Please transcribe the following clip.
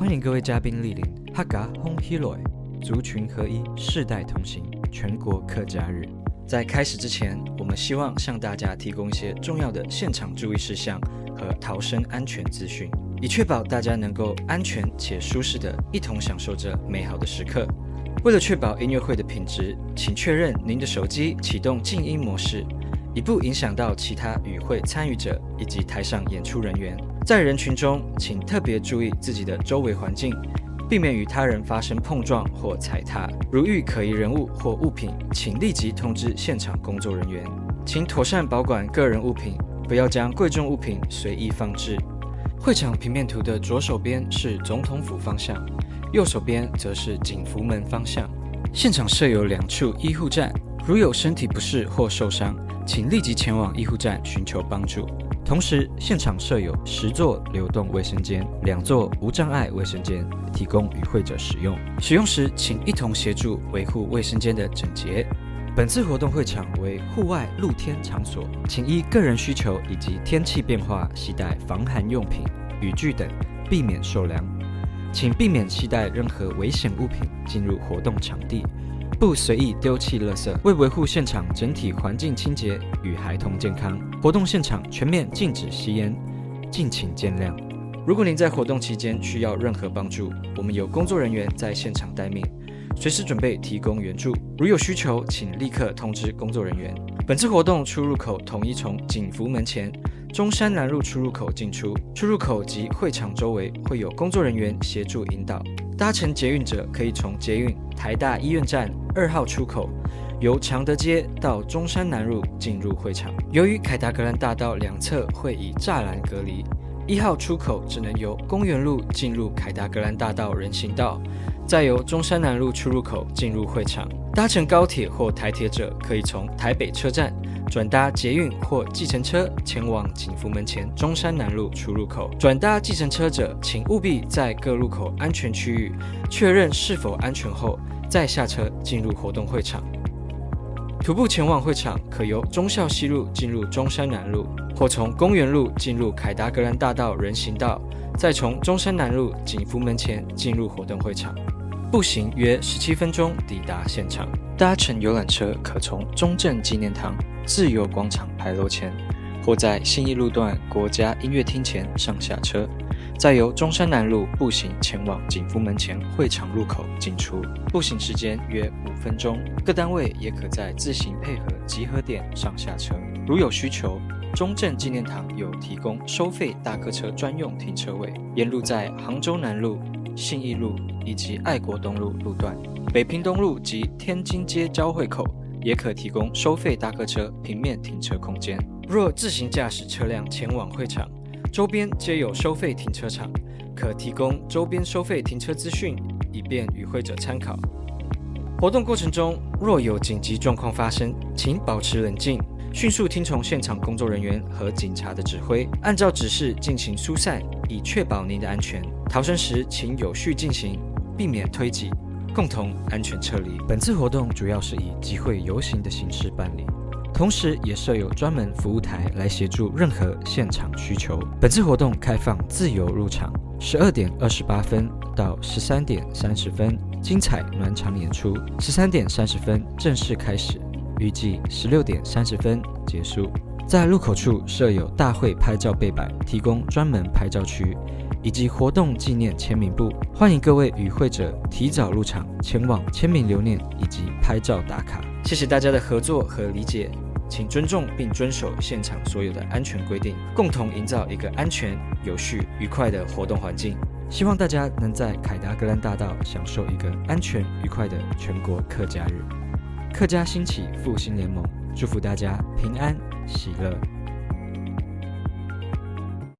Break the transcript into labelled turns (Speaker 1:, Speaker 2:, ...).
Speaker 1: 欢迎各位嘉宾莅临哈嘎轰 Hiloi 族群合一，世代同行，全国客家日。在开始之前，我们希望向大家提供一些重要的现场注意事项和逃生安全资讯，以确保大家能够安全且舒适地一同享受着美好的时刻。为了确保音乐会的品质，请确认您的手机启动静音模式，以不影响到其他与会参与者以及台上演出人员。在人群中，请特别注意自己的周围环境，避免与他人发生碰撞或踩踏。如遇可疑人物或物品，请立即通知现场工作人员。请妥善保管个人物品，不要将贵重物品随意放置。会场平面图的左手边是总统府方向，右手边则是景福门方向。现场设有2处医护站，如有身体不适或受伤，请立即前往医护站寻求帮助。同时，现场设有10座流动卫生间、2座无障碍卫生间，提供与会者使用。使用时，请一同协助维护卫生间的整洁。本次活动会场为户外露天场所，请依个人需求以及天气变化携带防寒用品、雨具等，避免受凉。请避免携带任何危险物品进入活动场地，不随意丢弃垃圾。为维护现场整体环境清洁与孩童健康，活动现场全面禁止吸烟，敬请见谅。如果您在活动期间需要任何帮助，我们有工作人员在现场待命，随时准备提供援助。如有需求，请立刻通知工作人员。本次活动出入口统一从景福门前、中山南路出入口进出，出入口及会场周围会有工作人员协助引导。搭乘捷运者可以从捷运台大医院站2号出口，由常德街到中山南路进入会场。由于凯达格兰大道两侧会以栅栏隔离，1号出口只能由公园路进入凯达格兰大道人行道，再由中山南路出入口进入会场。搭乘高铁或台铁者可以从台北车站转搭捷运或计程车前往景福门前中山南路出入口。转搭计程车者，请务必在各路口安全区域确认是否安全后，再下车进入活动会场。徒步前往会场，可由忠孝西路进入中山南路，或从公园路进入凯达格兰大道人行道，再从中山南路景福门前进入活动会场。步行约17分钟抵达现场。搭乘游览车可从中正纪念堂自由广场牌楼前，或在信义路段国家音乐厅前上下车，再由中山南路步行前往景福门前会场入口进出，步行时间约5分钟。各单位也可在自行配合集合点上下车。如有需求，中正纪念堂有提供收费大客车专用停车位，沿路在杭州南路、信义路以及爱国东路路段、北平东路及天津街交汇口也可提供收费大客车平面停车空间。若自行驾驶车辆前往会场，周边皆有收费停车场，可提供周边收费停车资讯，以便与会者参考。活动过程中，若有紧急状况发生，请保持冷静，迅速听从现场工作人员和警察的指挥，按照指示进行疏散，以确保您的安全。逃生时请有序进行，避免推挤，共同安全撤离。本次活动主要是以集会游行的形式办理，同时也设有专门服务台来协助任何现场需求。本次活动开放自由入场，12点28分到13点30分，精彩暖场演出，13点30分正式开始，预计16点30分结束。在入口处设有大会拍照背板，提供专门拍照区，以及活动纪念签名簿，欢迎各位与会者提早入场，前往签名留念以及拍照打卡。谢谢大家的合作和理解，请尊重并遵守现场所有的安全规定，共同营造一个安全、有序、愉快的活动环境。希望大家能在凯达格兰大道享受一个安全、愉快的全国客家日。客家兴起复兴联盟祝福大家平安喜乐。